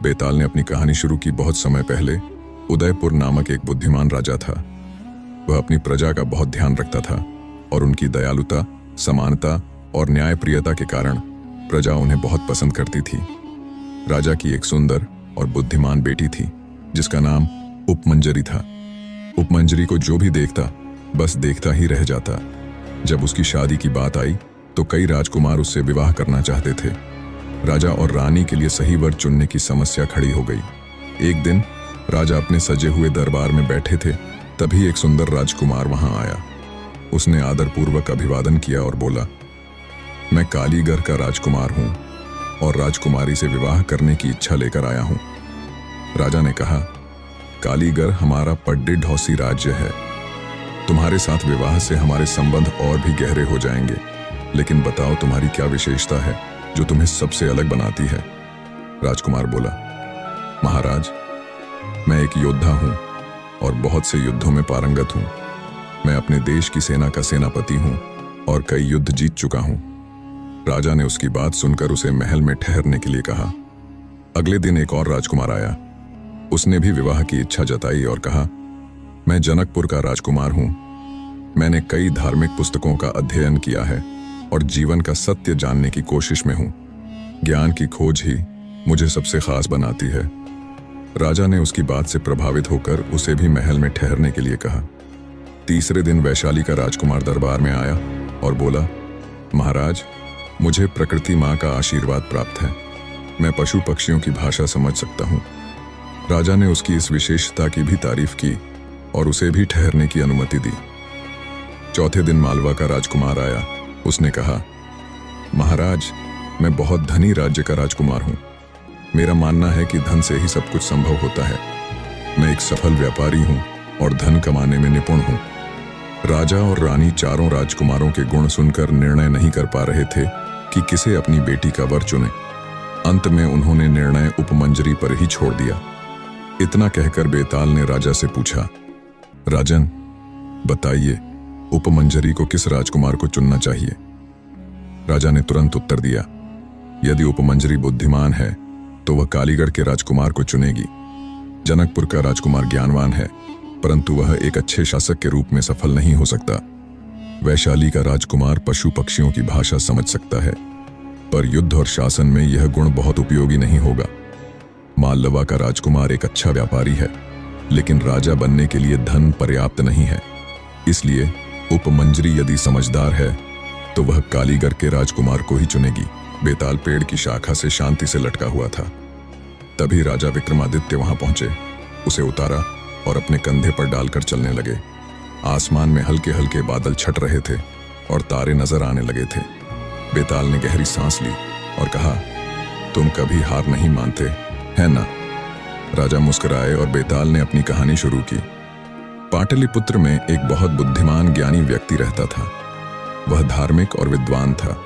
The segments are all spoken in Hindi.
बेताल ने अपनी कहानी शुरू की। बहुत समय पहले उदयपुर नामक एक बुद्धिमान राजा था। वह अपनी प्रजा का बहुत ध्यान रखता था और उनकी दयालुता, समानता और न्यायप्रियता के कारण प्रजा उन्हें बहुत पसंद करती थी। राजा की एक सुंदर और बुद्धिमान बेटी थी जिसका नाम उपमंजरी था। उपमंजरी को जो भी देखता बस देखता ही रह जाता। जब उसकी शादी की बात आई तो कई राजकुमार उससे विवाह करना चाहते थे। राजा और रानी के लिए सही वर चुनने की समस्या खड़ी हो गई। एक दिन राजा अपने सजे हुए दरबार में बैठे थे, तभी एक सुंदर राजकुमार वहां आया। उसने आदरपूर्वक अभिवादन किया और बोला, मैं कालीगढ़ का राजकुमार हूं और राजकुमारी से विवाह करने की इच्छा लेकर आया हूं। राजा ने कहा, कालीगढ़ हमारा पड्डी ढौसी राज्य है। तुम्हारे साथ विवाह से हमारे संबंध और भी गहरे हो जाएंगे, लेकिन बताओ तुम्हारी क्या विशेषता है जो तुम्हें सबसे अलग बनाती है। राजकुमार बोला, महाराज, मैं एक योद्धा हूं और बहुत से युद्धों में पारंगत हूं। मैं अपने देश की सेना का सेनापति हूं और कई युद्ध जीत चुका हूं। राजा ने उसकी बात सुनकर उसे महल में ठहरने के लिए कहा। अगले दिन एक और राजकुमार आया। उसने भी विवाह की इच्छा जताई और कहा, मैं जनकपुर का राजकुमार हूं। मैंने कई धार्मिक पुस्तकों का अध्ययन किया है और जीवन का सत्य जानने की कोशिश में हूं। ज्ञान की खोज ही मुझे सबसे खास बनाती है। राजा ने उसकी बात से प्रभावित होकर उसे भी महल में ठहरने के लिए कहा। तीसरे दिन वैशाली का राजकुमार दरबार में आया और बोला, महाराज, मुझे प्रकृति माँ का आशीर्वाद प्राप्त है। मैं पशु पक्षियों की भाषा समझ सकता हूँ। राजा ने उसकी इस विशेषता की भी तारीफ की और उसे भी ठहरने की अनुमति दी। चौथे दिन मालवा का राजकुमार आया। उसने कहा, महाराज, मैं बहुत धनी राज्य का राजकुमार हूँ। मेरा मानना है कि धन से ही सब कुछ संभव होता है। मैं एक सफल व्यापारी हूँ और धन कमाने में निपुण हूँ। राजा और रानी चारों राजकुमारों के गुण सुनकर निर्णय नहीं कर पा रहे थे कि किसे अपनी बेटी का वर चुने। अंत में उन्होंने निर्णय उपमंजरी पर ही छोड़ दिया। इतना कहकर बेताल ने राजा से पूछा, राजन, बताइए, उपमंजरी को किस राजकुमार को चुनना चाहिए। राजा ने तुरंत उत्तर दिया, यदि उपमंजरी बुद्धिमान है तो वह कालीगढ़ के राजकुमार को चुनेगी। जनकपुर का राजकुमार ज्ञानवान है, परंतु वह एक अच्छे शासक के रूप में सफल नहीं हो सकता। वैशाली का राजकुमार पशु पक्षियों की भाषा समझ सकता है, पर युद्ध और शासन में यह गुण बहुत उपयोगी नहीं होगा। मालवा का राजकुमार एक अच्छा व्यापारी है, लेकिन राजा बनने के लिए धन पर्याप्त नहीं है। इसलिए उपमंजरी यदि समझदार है तो वह कालीगढ़ के राजकुमार को ही चुनेगी। बेताल पेड़ की शाखा से शांति से लटका हुआ था। तभी राजा विक्रमादित्य वहां पहुंचे, उसे उतारा और अपने कंधे पर डालकर चलने लगे। आसमान में हल्के हल्के बादल छट रहे थे और तारे नजर आने लगे थे। बेताल ने गहरी सांस ली और कहा, तुम कभी हार नहीं मानते, है ना? राजा मुस्कुराए और बेताल ने अपनी कहानी शुरू की। पाटलिपुत्र में एक बहुत बुद्धिमान ज्ञानी व्यक्ति रहता था। वह धार्मिक और विद्वान था।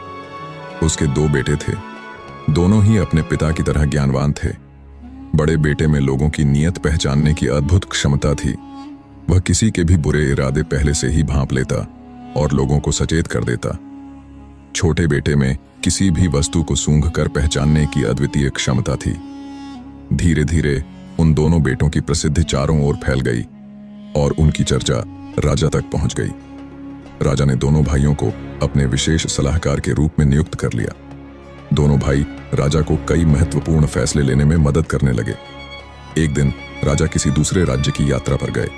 उसके दो बेटे थे। दोनों ही अपने पिता की तरह ज्ञानवान थे। बड़े बेटे में लोगों की नीयत पहचानने की अद्भुत क्षमता थी। वह किसी के भी बुरे इरादे पहले से ही भांप लेता और लोगों को सचेत कर देता। छोटे बेटे में किसी भी वस्तु को सूंघकर पहचानने की अद्वितीय क्षमता थी। धीरे धीरे उन दोनों बेटों की प्रसिद्धि चारों ओर फैल गई और उनकी चर्चा राजा तक पहुंच गई। राजा ने दोनों भाइयों को अपने विशेष सलाहकार के रूप में नियुक्त कर लिया। दोनों भाई राजा को कई महत्वपूर्ण फैसले लेने में मदद करने लगे। एक दिन राजा किसी दूसरे राज्य की यात्रा पर गए।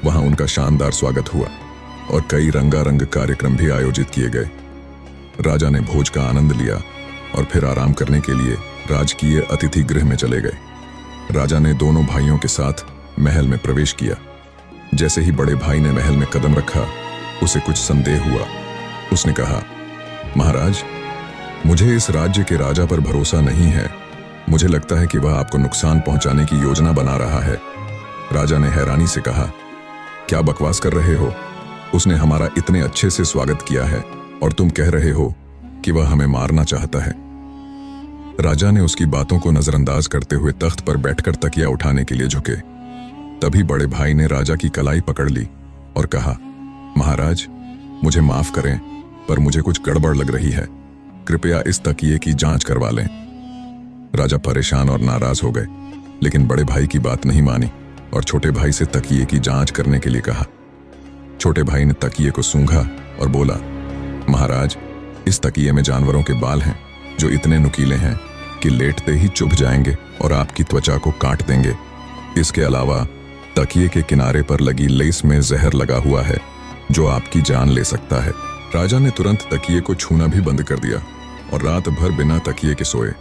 वहां उनका शानदार स्वागत हुआ और कई रंगारंग कार्यक्रम भी आयोजित किए गए। राजा ने भोज का आनंद लिया और फिर आराम करने के लिए राजकीय अतिथि गृह में चले गए। राजा ने दोनों भाइयों के साथ महल में प्रवेश किया। जैसे ही बड़े भाई ने महल में कदम रखा, उसे कुछ संदेह हुआ। उसने कहा, महाराज, मुझे इस राज्य के राजा पर भरोसा नहीं है। मुझे लगता है कि वह आपको नुकसान पहुंचाने की योजना बना रहा है। राजा ने हैरानी से कहा, क्या बकवास कर रहे हो? उसने हमारा इतने अच्छे से स्वागत किया है और तुम कह रहे हो कि वह हमें मारना चाहता है। राजा ने उसकी बातों को नजरअंदाज करते हुए तख्त पर बैठकर तकिया उठाने के लिए झुके। तभी बड़े भाई ने राजा की कलाई पकड़ ली और कहा, महाराज, मुझे माफ करें, पर मुझे कुछ गड़बड़ लग रही है। कृपया इस तकिए की जांच करवा लें। राजा परेशान और नाराज हो गए, लेकिन बड़े भाई की बात नहीं मानी और छोटे भाई से तकिए की जांच करने के लिए कहा। छोटे भाई ने तकिए को सूंघा और बोला, महाराज, इस तकिए में जानवरों के बाल हैं जो इतने नुकीले हैं कि लेटते ही चुभ जाएंगे और आपकी त्वचा को काट देंगे। इसके अलावा तकिए के किनारे पर लगी लेस में जहर लगा हुआ है जो आपकी जान ले सकता है। राजा ने तुरंत तकिए को छूना भी बंद कर दिया और रात भर बिना तकिए के सोए।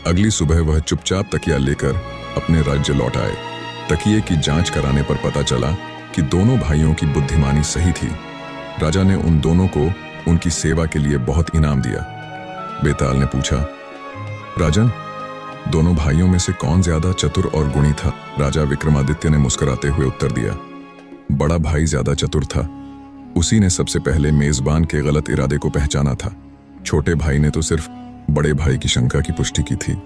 अगली सुबह वह चुपचाप तकिया लेकर अपने राज्य लौट आए। तकिए की जांच कराने पर पता चला कि दोनों भाइयों की बुद्धिमानी सही थी। राजा ने उन दोनों को उनकी सेवा के लिए बहुत इनाम दिया। बेताल ने पूछा, राजन, दोनों भाइयों में से कौन ज्यादा चतुर और गुणी था? राजा विक्रमादित्य ने मुस्कुराते हुए उत्तर दिया, बड़ा भाई ज्यादा चतुर था। उसी ने सबसे पहले मेजबान के गलत इरादे को पहचाना था। छोटे भाई ने तो सिर्फ बड़े भाई की शंका की पुष्टि की थी।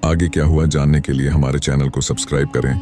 आगे क्या हुआ जानने के लिए हमारे चैनल को सब्सक्राइब करें